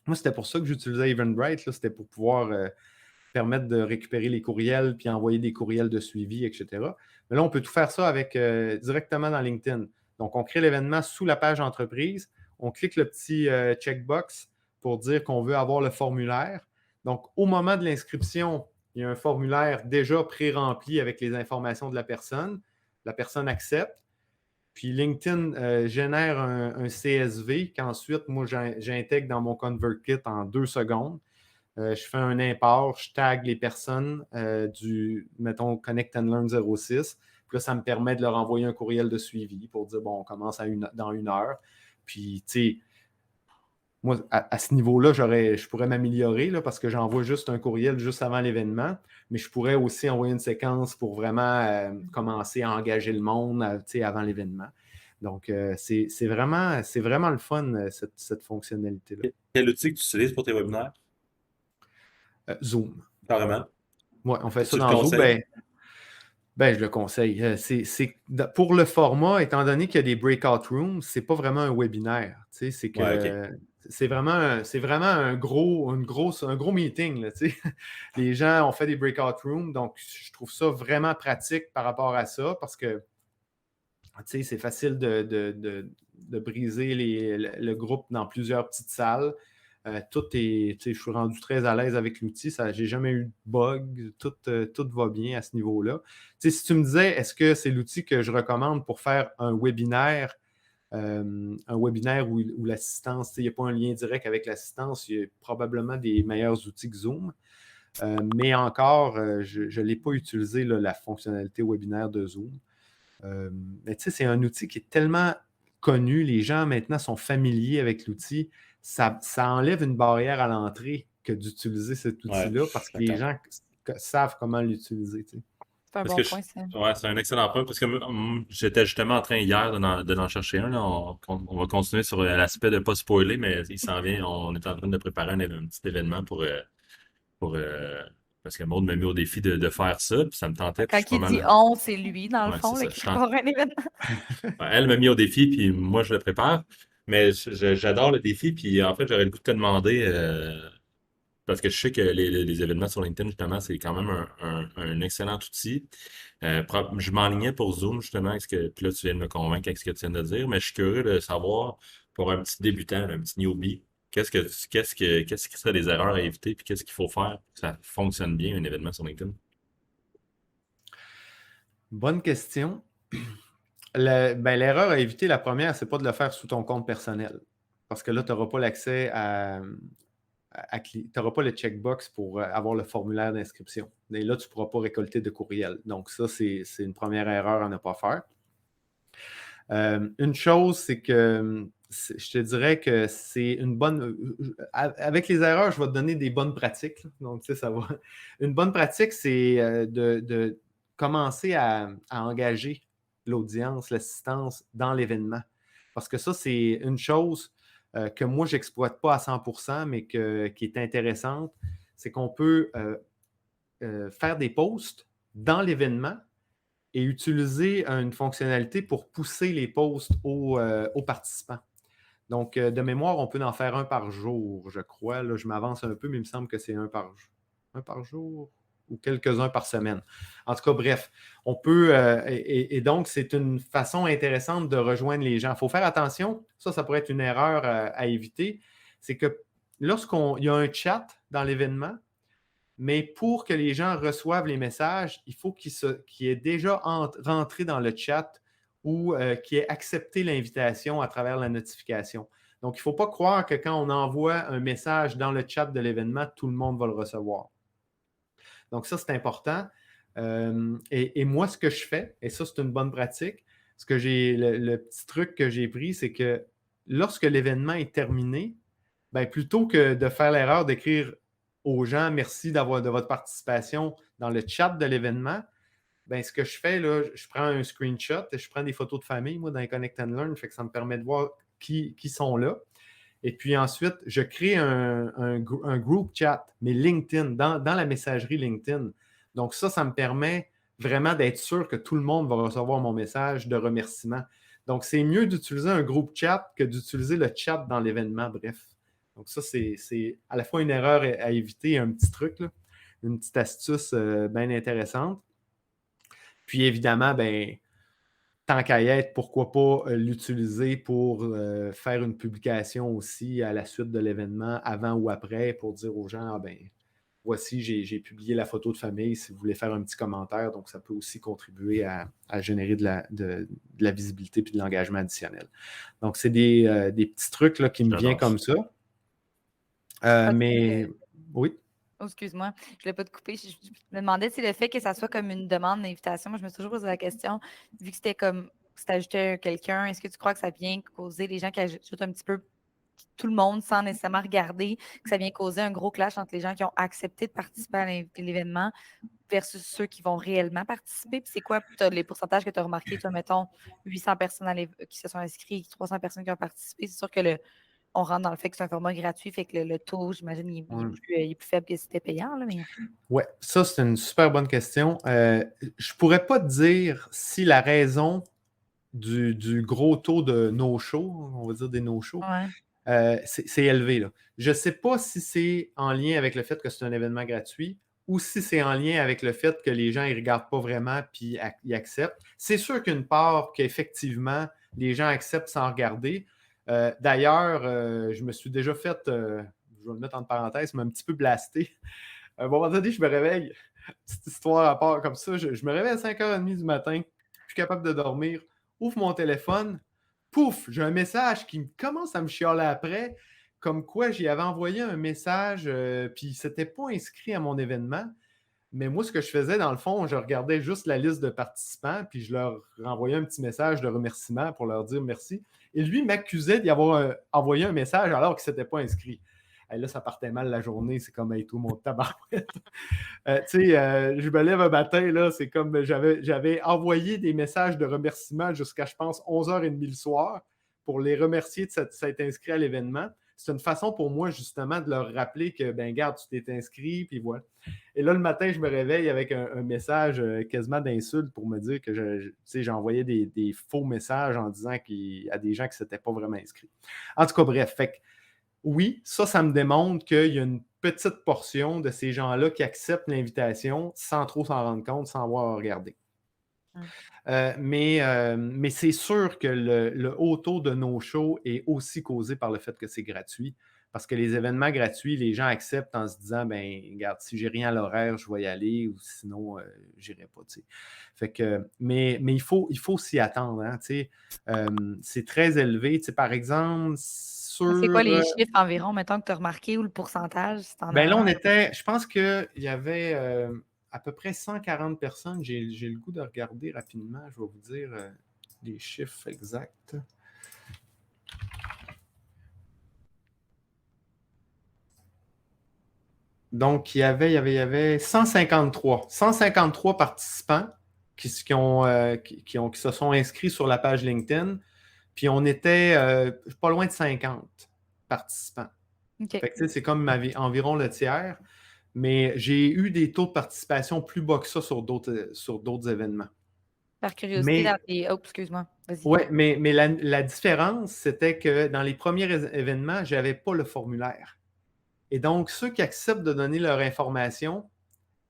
S3: Moi, c'était pour ça que j'utilisais Eventbrite. C'était pour pouvoir permettre de récupérer les courriels puis envoyer des courriels de suivi, etc. Mais là, on peut tout faire ça directement dans LinkedIn. Donc, on crée l'événement sous la page entreprise. On clique le petit checkbox pour dire qu'on veut avoir le formulaire. Donc, au moment de l'inscription, il y a un formulaire déjà pré-rempli avec les informations de la personne. La personne accepte. Puis LinkedIn génère un CSV qu'ensuite, moi, j'intègre dans mon ConvertKit en 2 secondes. Je fais un import, je tag les personnes mettons, Connect and Learn 06. Puis là, ça me permet de leur envoyer un courriel de suivi pour dire, bon, on commence dans 1 heure. Puis, tu sais, moi, à ce niveau-là, je pourrais m'améliorer là, parce que j'envoie juste un courriel juste avant l'événement, mais je pourrais aussi envoyer une séquence pour vraiment commencer à engager le monde avant l'événement. Donc, c'est vraiment le fun, cette fonctionnalité-là.
S1: Quel outil que tu utilises pour tes webinaires?
S3: Zoom.
S1: Carrément.
S3: Oui, on fait ça
S1: Tu le
S3: dans Zoom.
S1: conseilles?
S3: Ben, je le conseille. Pour le format, étant donné qu'il y a des breakout rooms, c'est pas vraiment un webinaire. Tu sais, c'est
S4: Ouais, OK.
S3: que c'est vraiment un gros meeting, là, tu sais. Les gens ont fait des breakout rooms, donc je trouve ça vraiment pratique par rapport à ça parce que tu sais, c'est facile de briser le groupe dans plusieurs petites salles. Tu sais, je suis rendu très à l'aise avec l'outil. J'ai jamais eu de bug. Tout va bien à ce niveau-là. Tu sais, si tu me disais, est-ce que c'est l'outil que je recommande pour faire un webinaire où l'assistance, tu sais, il n'y a pas un lien direct avec l'assistance, il y a probablement des meilleurs outils que Zoom. Mais encore, je ne l'ai pas utilisé, là, la fonctionnalité webinaire de Zoom. Mais tu sais, c'est un outil qui est tellement connu, les gens maintenant sont familiers avec l'outil, ça enlève une barrière à l'entrée que d'utiliser cet outil-là parce que les gens savent comment l'utiliser. Tu sais.
S2: C'est un
S4: Parce
S2: bon
S4: que
S2: point, ça.
S4: ouais, c'est un excellent point parce que j'étais justement en train hier d'en chercher un. Là. On va continuer sur l'aspect de ne pas spoiler, mais il s'en vient. On est en train de préparer un petit événement pour parce que Maud m'a mis au défi de faire ça, puis ça me tentait.
S2: Quand
S4: Puis je suis
S2: il
S4: pas
S2: dit
S4: mal.
S2: on, c'est lui, dans le
S4: Ouais,
S2: fond,
S4: c'est
S2: là,
S4: ça.
S2: qui prépare un événement.
S4: Ouais, elle m'a mis au défi, puis moi, je le prépare. Mais j'adore le défi, puis en fait, j'aurais le goût de te demander, parce que je sais que les événements sur LinkedIn, justement, c'est quand même un excellent outil. Je m'enlignais pour Zoom, justement, puis là, tu viens de me convaincre avec ce que tu viens de dire, mais je suis curieux de savoir, pour un petit débutant, un petit newbie, qu'est-ce qui serait des erreurs à éviter, puis qu'est-ce qu'il faut faire pour que ça fonctionne bien, un événement sur LinkedIn?
S3: Bonne question. L'erreur à éviter, la première, c'est pas de le faire sous ton compte personnel. Parce que là, tu n'auras pas l'accès tu n'auras pas le checkbox pour avoir le formulaire d'inscription. Et là, tu ne pourras pas récolter de courriel. Donc, ça, c'est une première erreur à ne pas faire. Une chose, c'est que je te dirais que c'est une bonne. Avec les erreurs, je vais te donner des bonnes pratiques. Donc, tu sais, ça va. Une bonne pratique, c'est de commencer à engager l'audience, l'assistance dans l'événement. Parce que ça, c'est une chose que moi, je n'exploite pas à 100%, mais qui est intéressante. C'est qu'on peut faire des posts dans l'événement et utiliser une fonctionnalité pour pousser les posts aux participants. Donc, de mémoire, on peut en faire un par jour, je crois. Là, je m'avance un peu, mais il me semble que c'est un par jour ou quelques-uns par semaine. En tout cas, bref, on peut... et donc, c'est une façon intéressante de rejoindre les gens. Il faut faire attention. Ça pourrait être une erreur à éviter. C'est que lorsqu'il y a un chat dans l'événement, mais pour que les gens reçoivent les messages, il faut qu'ils aient déjà rentré dans le chat ou qu'ils aient accepté l'invitation à travers la notification. Donc, il ne faut pas croire que quand on envoie un message dans le chat de l'événement, tout le monde va le recevoir. Donc, ça, c'est important. Et moi, ce que je fais, et ça, c'est une bonne pratique, le petit truc que j'ai pris, c'est que lorsque l'événement est terminé, plutôt que de faire l'erreur d'écrire aux gens merci de votre participation dans le chat de l'événement, ce que je fais, là, je prends un screenshot, je prends des photos de famille, moi, dans les Connect and Learn, fait que ça me permet de voir qui sont là. Et puis ensuite, je crée un group chat, mais LinkedIn, dans la messagerie LinkedIn. Donc ça me permet vraiment d'être sûr que tout le monde va recevoir mon message de remerciement. Donc, c'est mieux d'utiliser un groupe chat que d'utiliser le chat dans l'événement, bref. Donc, ça, c'est à la fois une erreur à éviter, un petit truc, là, une petite astuce bien intéressante. Puis, évidemment, tant qu'à y être, pourquoi pas l'utiliser pour faire une publication aussi à la suite de l'événement, avant ou après, pour dire aux gens, voici, j'ai publié la photo de famille si vous voulez faire un petit commentaire. Donc, ça peut aussi contribuer à générer de la visibilité et de l'engagement additionnel. Donc, c'est des petits trucs là, qui me viennent comme ça. Mais oui.
S2: Oh, excuse-moi, je ne voulais pas te couper. Je me demandais si le fait que ça soit comme une demande d'invitation, moi, je me suis toujours posé la question, vu que c'était comme si tu ajoutais quelqu'un, est-ce que tu crois que ça vient causer les gens qui ajoutent un petit peu tout le monde sans nécessairement regarder, que ça vient causer un gros clash entre les gens qui ont accepté de participer à l'événement versus ceux qui vont réellement participer? Puis c'est quoi les pourcentages que tu as remarqués? Toi, mettons, 800 personnes qui se sont inscrites, 300 personnes qui ont participé. C'est sûr que on rentre dans le fait que c'est un format gratuit, fait que le taux, j'imagine, il est plus faible que si c'était payant. Là, mais...
S3: Oui, ça, c'est une super bonne question. Je pourrais pas te dire si la raison du gros taux de no-show, on va dire des no-shows, c'est élevé. Là. Je ne sais pas si c'est en lien avec le fait que c'est un événement gratuit ou si c'est en lien avec le fait que les gens ne regardent pas vraiment puis ils acceptent. C'est sûr qu'une part qu'effectivement, les gens acceptent sans regarder. D'ailleurs, je me suis déjà fait, je vais le mettre entre parenthèses, mais un petit peu blasté. À un moment donné, je me réveille, petite histoire à part comme ça, je me réveille à 5h30 du matin, je suis capable de dormir, ouvre mon téléphone, pouf, j'ai un message qui commence à me chialer après, comme quoi j'y avais envoyé un message, puis il ne s'était pas inscrit à mon événement. Mais moi, ce que je faisais, dans le fond, je regardais juste la liste de participants, puis je leur renvoyais un petit message de remerciement pour leur dire merci. Et lui m'accusait d'y avoir envoyé un message alors qu'il ne s'était pas inscrit. Et là, ça partait mal la journée, c'est comme tout mon tabarouette. Je me lève un matin, là, c'est comme j'avais envoyé des messages de remerciement jusqu'à, je pense, 11h30 le soir pour les remercier de s'être inscrit à l'événement. C'est une façon pour moi, justement, de leur rappeler que, ben garde, tu t'es inscrit, puis voilà. Et là, le matin, je me réveille avec un message quasiment d'insulte pour me dire que j'ai envoyé des faux messages en disant à des gens qui ne s'étaient pas vraiment inscrits. En tout cas, bref, fait que oui, ça me démontre qu'il y a une petite portion de ces gens-là qui acceptent l'invitation sans trop s'en rendre compte, sans avoir à regarder. Mais c'est sûr que le haut taux de no-show est aussi causé par le fait que c'est gratuit. Parce que les événements gratuits, les gens acceptent en se disant, ben regarde, si j'ai rien à l'horaire, je vais y aller, ou sinon, je n'irai pas. Fait que, mais il faut s'y attendre. Hein, c'est très élevé. Par exemple,
S2: c'est quoi les chiffres environ, mettons, que tu as remarqué, ou le pourcentage?
S3: Ben là, je pense qu'il y avait à peu près 140 personnes. J'ai le goût de regarder rapidement. Je vais vous dire les chiffres exacts. Donc, il y avait 153 participants qui se sont inscrits sur la page LinkedIn. Puis on était pas loin de 50 participants.
S2: Okay.
S3: Fait que, c'est comme environ le tiers. Mais j'ai eu des taux de participation plus bas que ça sur d'autres événements.
S2: Par curiosité, excuse-moi. Vas-y.
S3: Oui, mais la différence, c'était que dans les premiers événements, je n'avais pas le formulaire. Et donc, ceux qui acceptent de donner leur information,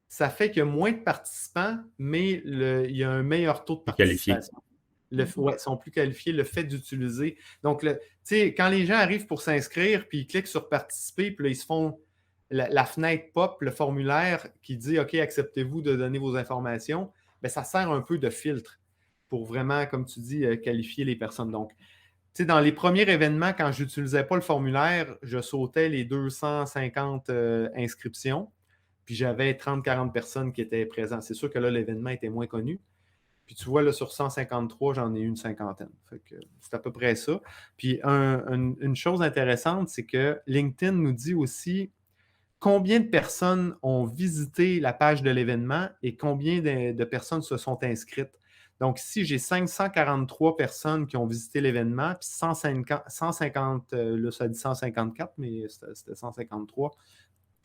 S3: ça fait qu'il y a moins de participants, mais il y a un meilleur taux de participation. Ils sont plus qualifiés, le fait d'utiliser. Donc, quand les gens arrivent pour s'inscrire, puis ils cliquent sur participer, puis là, ils se font la fenêtre pop, le formulaire qui dit « OK, acceptez-vous de donner vos informations », bien, ça sert un peu de filtre pour vraiment, comme tu dis, qualifier les personnes. Donc, dans les premiers événements, quand je n'utilisais pas le formulaire, je sautais les 250 inscriptions, puis j'avais 30-40 personnes qui étaient présentes. C'est sûr que là, l'événement était moins connu. Puis tu vois, là, sur 153, j'en ai eu une cinquantaine. Fait que c'est à peu près ça. Puis une chose intéressante, c'est que LinkedIn nous dit aussi combien de personnes ont visité la page de l'événement et combien de personnes se sont inscrites. Donc, ici, j'ai 543 personnes qui ont visité l'événement, puis 150, là, ça dit 154, mais c'était 153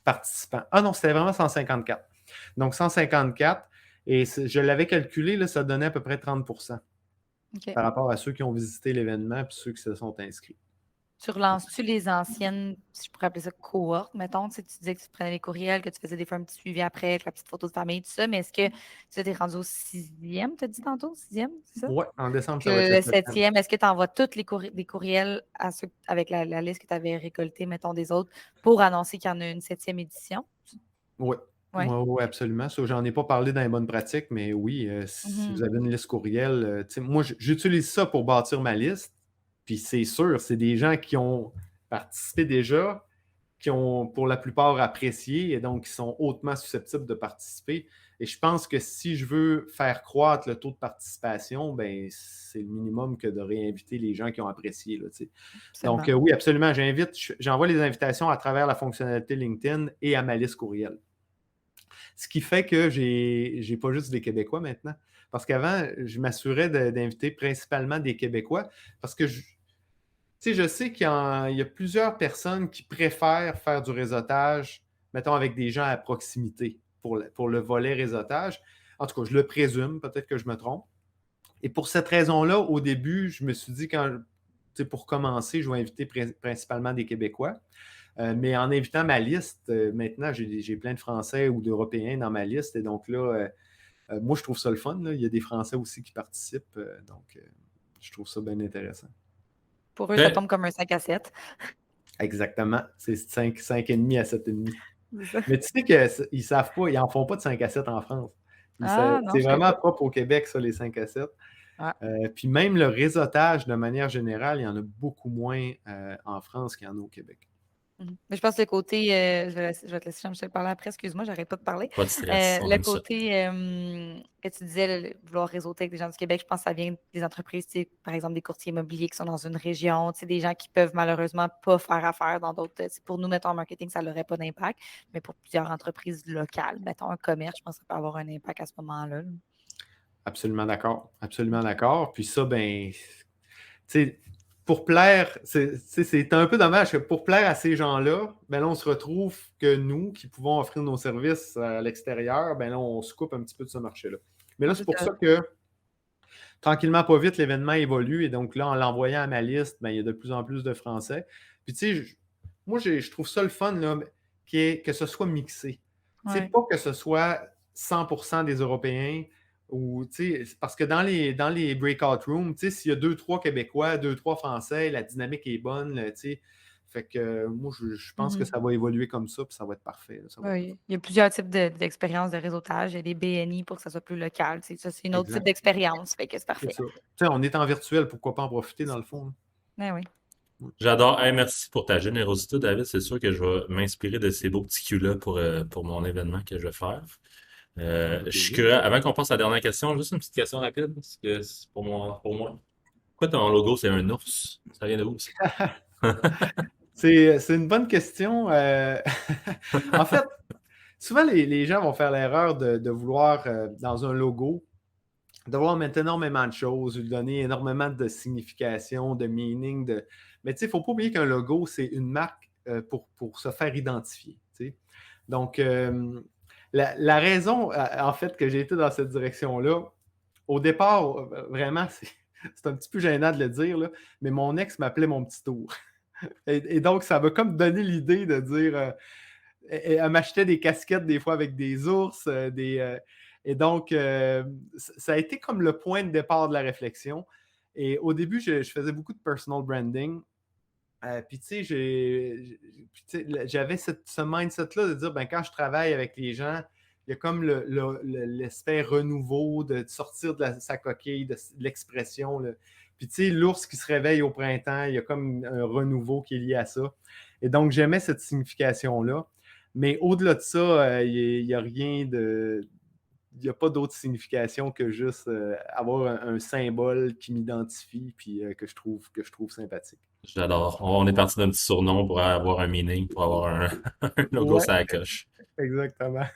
S3: participants. Ah non, c'était vraiment 154. Donc, 154. Et je l'avais calculé, là, ça donnait à peu près 30
S2: okay.
S3: Par rapport à ceux qui ont visité l'événement et ceux qui se sont inscrits.
S2: Tu relances-tu les anciennes, si je pourrais appeler ça cohortes, mettons, tu disais que tu prenais les courriels, que tu faisais des fois un petit suivi après avec la petite photo de famille, tout ça, mais est-ce que tu t'es rendu au 6e, tu as dit tantôt, 6e, c'est ça?
S3: Oui, en décembre,
S2: ça va être le 7e, est-ce que tu envoies tous des courriels à ceux, avec la liste que tu avais récoltée, mettons, des autres, pour annoncer qu'il y en a une 7e édition?
S3: Oui. Oui, absolument. J'en ai pas parlé dans les bonnes pratiques, mais oui, si vous avez une liste courriel, moi, j'utilise ça pour bâtir ma liste. Puis c'est sûr, c'est des gens qui ont participé déjà, qui ont pour la plupart apprécié et donc qui sont hautement susceptibles de participer. Et je pense que si je veux faire croître le taux de participation, ben c'est le minimum que de réinviter les gens qui ont apprécié. Là, donc oui, absolument, j'envoie les invitations à travers la fonctionnalité LinkedIn et à ma liste courriel. Ce qui fait que j'ai pas juste des Québécois maintenant. Parce qu'avant, je m'assurais d'inviter principalement des Québécois parce que sais, je sais qu'il y a plusieurs personnes qui préfèrent faire du réseautage, mettons, avec des gens à proximité pour le volet réseautage. En tout cas, je le présume, peut-être que je me trompe. Et pour cette raison-là, au début, je me suis dit, pour commencer, je vais inviter principalement des Québécois. Mais en invitant ma liste, maintenant, j'ai plein de Français ou d'Européens dans ma liste. Et donc là, moi, je trouve ça le fun. Là. Il y a des Français aussi qui participent. Donc, je trouve ça bien intéressant.
S2: Pour eux, ça tombe comme un 5 à 7.
S3: Exactement. C'est 5,5 à 7,5.
S2: C'est ça.
S3: Mais tu sais qu'ils ne savent pas, ils n'en font pas de 5 à 7 en France.
S2: Non,
S3: C'est
S2: je
S3: vraiment
S2: savais pas.
S3: propre au Québec, ça, les 5 à 7.
S2: Ah.
S3: Puis même le réseautage, de manière générale, il y en a beaucoup moins en France qu'il y en a au Québec.
S2: Mais je pense que le côté, je vais te laisser Jean-Michel parler après, excuse-moi, j'arrête pas de parler.
S4: Pas de stress, on
S2: Le
S4: aime ça.
S2: côté que tu disais, vouloir réseauter avec des gens du Québec, je pense que ça vient des entreprises, par exemple des courtiers immobiliers qui sont dans une région, des gens qui peuvent malheureusement pas faire affaire dans d'autres. Pour nous, mettons, en marketing, ça n'aurait pas d'impact, mais pour plusieurs entreprises locales, mettons un commerce, je pense que ça peut avoir un impact à ce moment-là.
S3: Absolument d'accord. Absolument d'accord. Puis ça, ben, tu sais, pour plaire, c'est un peu dommage que pour plaire à ces gens-là, ben là, on se retrouve que nous, qui pouvons offrir nos services à l'extérieur, ben là, on se coupe un petit peu de ce marché-là. Mais là, c'est pour ça que, tranquillement, pas vite, l'événement évolue. Et donc là, en l'envoyant à ma liste, ben, il y a de plus en plus de Français. Puis tu sais, moi, je trouve ça le fun, là, que ce soit mixé. Tu sais, pas que ce soit 100% des Européens, ou, parce que dans les breakout rooms, s'il y a 2-3 Québécois, 2-3 Français, la dynamique est bonne. Fait que moi, je pense que ça va évoluer comme ça, puis ça va être parfait. Là,
S2: oui, il y a plusieurs types d'expériences de réseautage. Il y a des BNI pour que ça soit plus local. Ça, c'est une autre type d'expérience. Fait que c'est parfait.
S3: C'est ça. On est en virtuel, pourquoi pas en profiter dans le fond?
S2: Oui.
S4: J'adore. Hey, merci pour ta générosité, David. C'est sûr que je vais m'inspirer de ces beaux petits culs-là pour mon événement que je vais faire. Je suis curieux. Avant qu'on passe à la dernière question, juste une petite question rapide, parce que c'est pour moi. Pourquoi ton logo, c'est un ours? Ça vient de où, ça?
S3: C'est une bonne question. En fait, souvent, les gens vont faire l'erreur de vouloir, dans un logo, de vouloir mettre énormément de choses, lui donner énormément de signification, de meaning. Mais tu sais, il ne faut pas oublier qu'un logo, c'est une marque pour se faire identifier. T'sais. Donc, la raison, en fait, que j'ai été dans cette direction-là, au départ, vraiment, c'est un petit peu gênant de le dire, là, mais mon ex m'appelait mon petit tour. Et donc, ça m'a comme donné l'idée de dire... elle m'achetait des casquettes des fois avec des ours, et donc, ça a été comme le point de départ de la réflexion. Et au début, je faisais beaucoup de personal branding. Puis, tu sais, j'avais ce mindset-là de dire, ben, quand je travaille avec les gens, il y a comme l'aspect renouveau, de sortir de sa coquille, de l'expression. Puis, tu sais, l'ours qui se réveille au printemps, il y a comme un renouveau qui est lié à ça. Et donc, j'aimais cette signification-là. Mais au-delà de ça, il n'y a rien de... Il n'y a pas d'autre signification que juste avoir un symbole qui m'identifie puis que je trouve sympathique.
S4: J'adore. On est parti d'un petit surnom pour avoir un meaning, pour avoir un logo sur la coche.
S3: Exactement.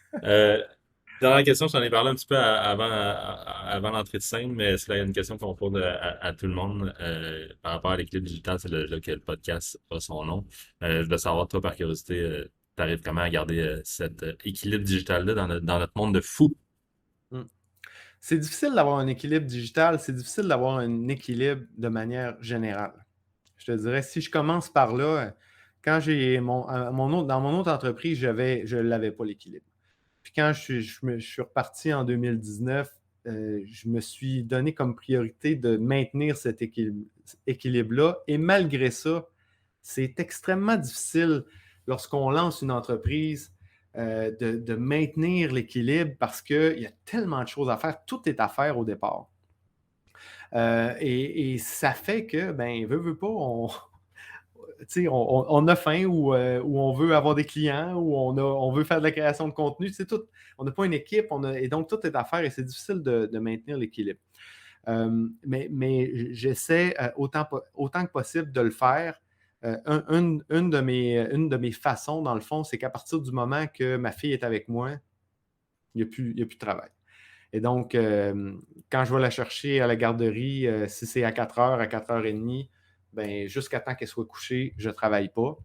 S4: Dernière question, j'en ai parlé un petit peu avant l'entrée de scène, mais c'est une question qu'on pose à tout le monde par rapport à l'équilibre digital, c'est là que le podcast a son nom. Je veux savoir, toi, par curiosité, tu arrives comment à garder cet équilibre digital-là dans notre monde de fou?
S3: C'est difficile d'avoir un équilibre digital, c'est difficile d'avoir un équilibre de manière générale. Je te dirais, si je commence par là, quand j'ai dans mon autre entreprise, je l'avais pas l'équilibre. Puis quand je suis reparti en 2019, je me suis donné comme priorité de maintenir cet équilibre-là. Et malgré ça, c'est extrêmement difficile lorsqu'on lance une entreprise de maintenir l'équilibre parce qu'il y a tellement de choses à faire. Tout est à faire au départ. Et ça fait que, ben, veut pas, on a faim ou on veut avoir des clients ou on veut faire de la création de contenu. Tout, on n'a pas une équipe et donc tout est à faire et c'est difficile de maintenir l'équilibre. Mais j'essaie autant que possible de le faire. Une de mes façons, dans le fond, c'est qu'à partir du moment que ma fille est avec moi, il n'y a plus de travail. Et donc, quand je vais la chercher à la garderie, si c'est à 4h, à 4h30, ben, jusqu'à temps qu'elle soit couchée, je ne travaille pas.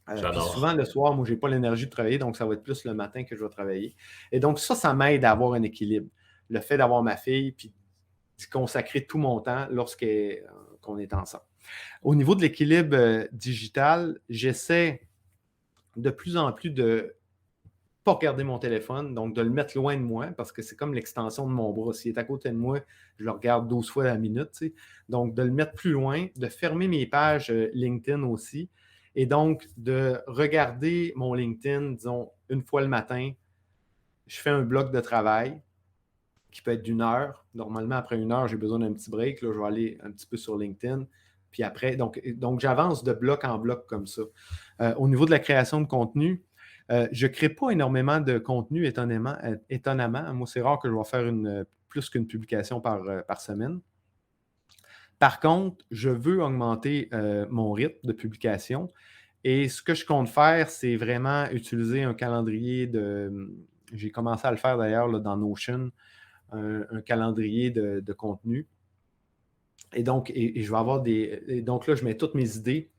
S3: Puis
S4: J'adore.
S3: souvent, le soir, moi, je n'ai pas l'énergie de travailler, donc ça va être plus le matin que je vais travailler. Et donc, ça m'aide à avoir un équilibre. Le fait d'avoir ma fille, puis d'y consacrer tout mon temps qu'on est ensemble. Au niveau de l'équilibre digital, j'essaie de plus en plus de pas regarder mon téléphone, donc de le mettre loin de moi, parce que c'est comme l'extension de mon bras. S'il est à côté de moi, je le regarde 12 fois à la minute. Tu sais. Donc, de le mettre plus loin, de fermer mes pages LinkedIn aussi, et donc de regarder mon LinkedIn, disons, une fois le matin. Je fais un bloc de travail qui peut être d'1 heure. Normalement, après 1 heure, j'ai besoin d'un petit break. Là, je vais aller un petit peu sur LinkedIn. Puis après, donc j'avance de bloc en bloc comme ça. Au niveau de la création de contenu, je ne crée pas énormément de contenu, étonnamment. Moi, c'est rare que je vais faire plus qu'une publication par semaine. Par contre, je veux augmenter mon rythme de publication. Et ce que je compte faire, c'est vraiment utiliser un calendrier j'ai commencé à le faire d'ailleurs là, dans Notion, un calendrier de contenu. Et donc, je vais avoir donc là, je mets toutes mes idées.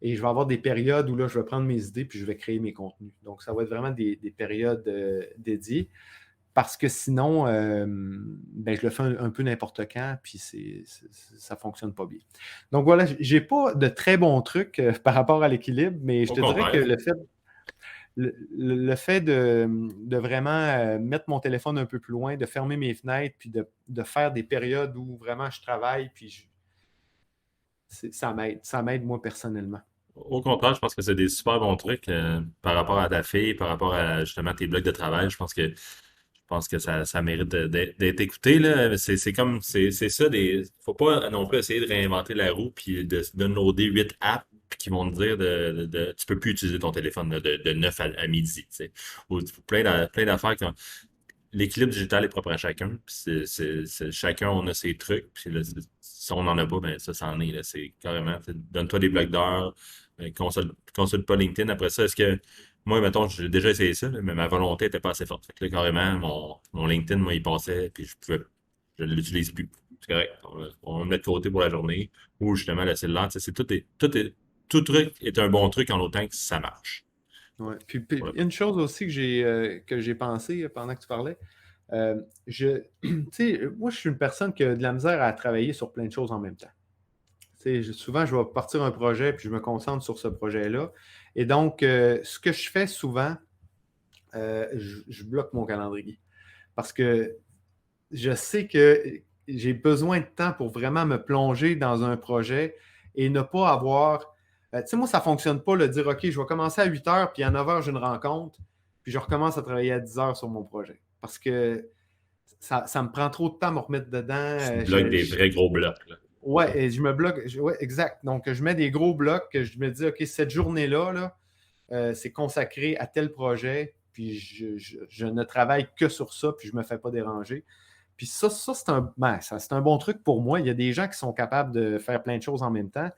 S3: Et je vais avoir des périodes où là, je vais prendre mes idées puis je vais créer mes contenus. Donc, ça va être vraiment des périodes dédiées parce que sinon, ben, je le fais un peu n'importe quand puis ça ne fonctionne pas bien. Donc, voilà, je n'ai pas de très bons trucs par rapport à l'équilibre, mais je te dirais que le fait de vraiment mettre mon téléphone un peu plus loin, de fermer mes fenêtres puis de faire des périodes où vraiment je travaille puis ça m'aide moi personnellement.
S4: Au contraire, je pense que c'est des super bons trucs par rapport à ta fille, par rapport à justement tes blocs de travail. Je pense que ça mérite d'être écouté, là. C'est ça, faut pas non plus essayer de réinventer la roue puis de se downloader 8 apps qui vont te dire tu peux plus utiliser ton téléphone là, de 9 à midi, tu sais. Ou plein d'affaires l'équilibre digital est propre à chacun. Puis chacun, on a ses trucs. Puis là, si on n'en a pas, ben ça, c'en est. Là. C'est carrément, donne-toi des blocs d'heures, consulte pas LinkedIn. Après ça, est-ce que moi, mettons, j'ai déjà essayé ça, là, mais ma volonté n'était pas assez forte. Fait que là, carrément, mon LinkedIn, moi, il passait, puis je ne l'utilise plus. C'est correct. On le met de côté pour la journée. Ou justement, le cellulaire, tu sais, tout truc est un bon truc en autant que ça marche.
S3: Ouais. Puis une chose aussi que j'ai pensé pendant que tu parlais, moi, je suis une personne qui a de la misère à travailler sur plein de choses en même temps. Souvent, je vais partir un projet puis je me concentre sur ce projet-là. Et donc, ce que je fais souvent, je bloque mon calendrier. Parce que je sais que j'ai besoin de temps pour vraiment me plonger dans un projet et ne pas avoir... tu sais, moi, ça ne fonctionne pas de dire, OK, je vais commencer à 8 heures, puis à 9 heures, j'ai une rencontre, puis je recommence à travailler à 10 heures sur mon projet. Parce que ça me prend trop de temps à me remettre dedans.
S4: Tu bloques des vrais gros blocs. Là.
S3: Ouais, et je me bloque. Ouais, exact. Donc, je mets des gros blocs que je me dis, OK, cette journée-là, c'est consacré à tel projet, puis je ne travaille que sur ça, puis je ne me fais pas déranger. Puis ça c'est un bon truc pour moi. Il y a des gens qui sont capables de faire plein de choses en même temps,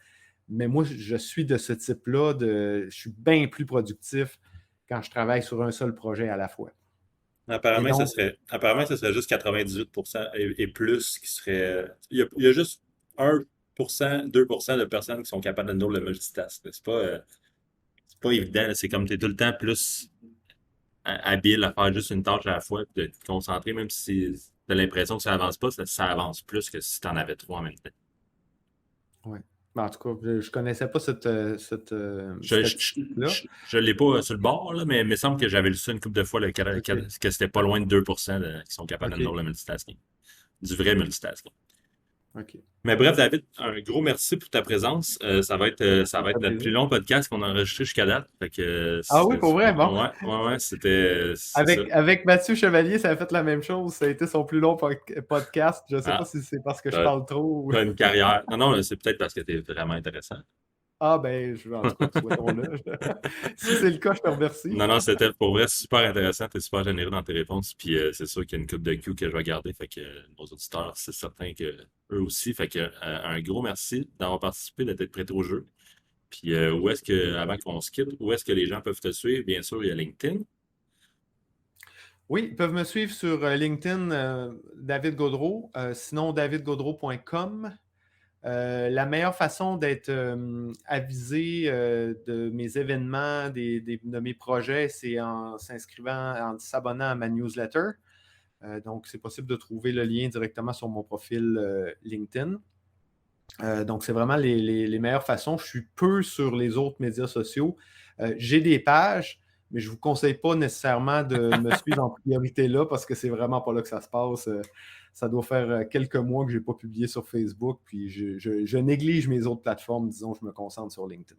S3: mais moi, je suis de ce type-là. Je suis bien plus productif quand je travaille sur un seul projet à la fois.
S4: Apparemment, ce serait juste 98% et plus qui serait. Il y a juste 1%, 2% de personnes qui sont capables de nous le multitask. C'est pas évident. C'est comme tu es tout le temps plus habile à faire juste une tâche à la fois et de te concentrer, même si tu as l'impression que ça avance pas, ça avance plus que si tu en avais 3 en même temps.
S3: Oui. En tout cas, je ne connaissais pas cette
S4: statistique-là. Je ne l'ai pas sur le bord, là, mais il me semble que j'avais lu ça une couple de fois, que c'était pas loin de 2% qui sont capables de nous le multitasking. Du vrai multitasking.
S3: OK.
S4: Mais bref, David, un gros merci pour ta présence. Ça va être notre plus long podcast qu'on a enregistré jusqu'à date. Fait que,
S3: oui, pour vrai, bon.
S4: Ouais, c'était.
S3: Avec Mathieu Chevalier, ça a fait la même chose. Ça a été son plus long podcast. Je ne sais pas si c'est parce que je parle trop.
S4: Tu as une carrière. Non, c'est peut-être parce que tu es vraiment intéressant.
S3: En tout cas, souhaitons-le. Si c'est le cas, je te remercie.
S4: Non, c'était pour vrai super intéressant. Tu es super généreux dans tes réponses. Puis c'est sûr qu'il y a une coupe de Q que je vais garder. Fait que nos auditeurs, c'est certain que eux aussi. Fait que un gros merci d'avoir participé, d'être prêt au jeu. Puis avant qu'on se quitte, où est-ce que les gens peuvent te suivre? Bien sûr, il y a LinkedIn.
S3: Oui, ils peuvent me suivre sur LinkedIn, David Gaudreau. Sinon, davidgaudreau.com. La meilleure façon d'être avisé de mes événements, de mes projets, c'est en s'abonnant à ma newsletter. Donc, c'est possible de trouver le lien directement sur mon profil LinkedIn. Donc, c'est vraiment les meilleures façons. Je suis peu sur les autres médias sociaux. J'ai des pages, mais je ne vous conseille pas nécessairement de me suivre en priorité là parce que c'est vraiment pas là que ça se passe. Ça doit faire quelques mois que je n'ai pas publié sur Facebook, puis je néglige mes autres plateformes. Disons, je me concentre sur LinkedIn.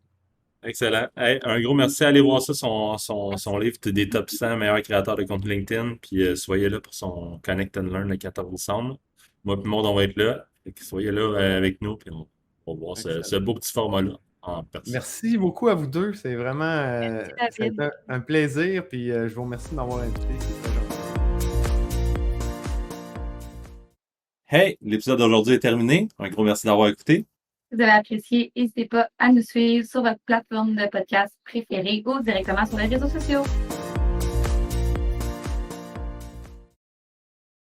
S4: Excellent. Hey, un gros merci. Allez voir ça, son livre des top 100 meilleurs créateurs de contenu LinkedIn. Puis soyez là pour son Connect and Learn le 14 décembre. Moi et Maud, on va être là. Soyez là avec nous, puis on va voir ce beau petit format-là en personne.
S3: Merci beaucoup à vous deux. C'est vraiment un plaisir. Puis je vous remercie de m'avoir invité. C'est très gentil.
S4: Hey, l'épisode d'aujourd'hui est terminé. Un gros merci d'avoir écouté.
S5: Si vous avez apprécié, n'hésitez pas à nous suivre sur votre plateforme de podcast préférée ou directement sur les réseaux sociaux.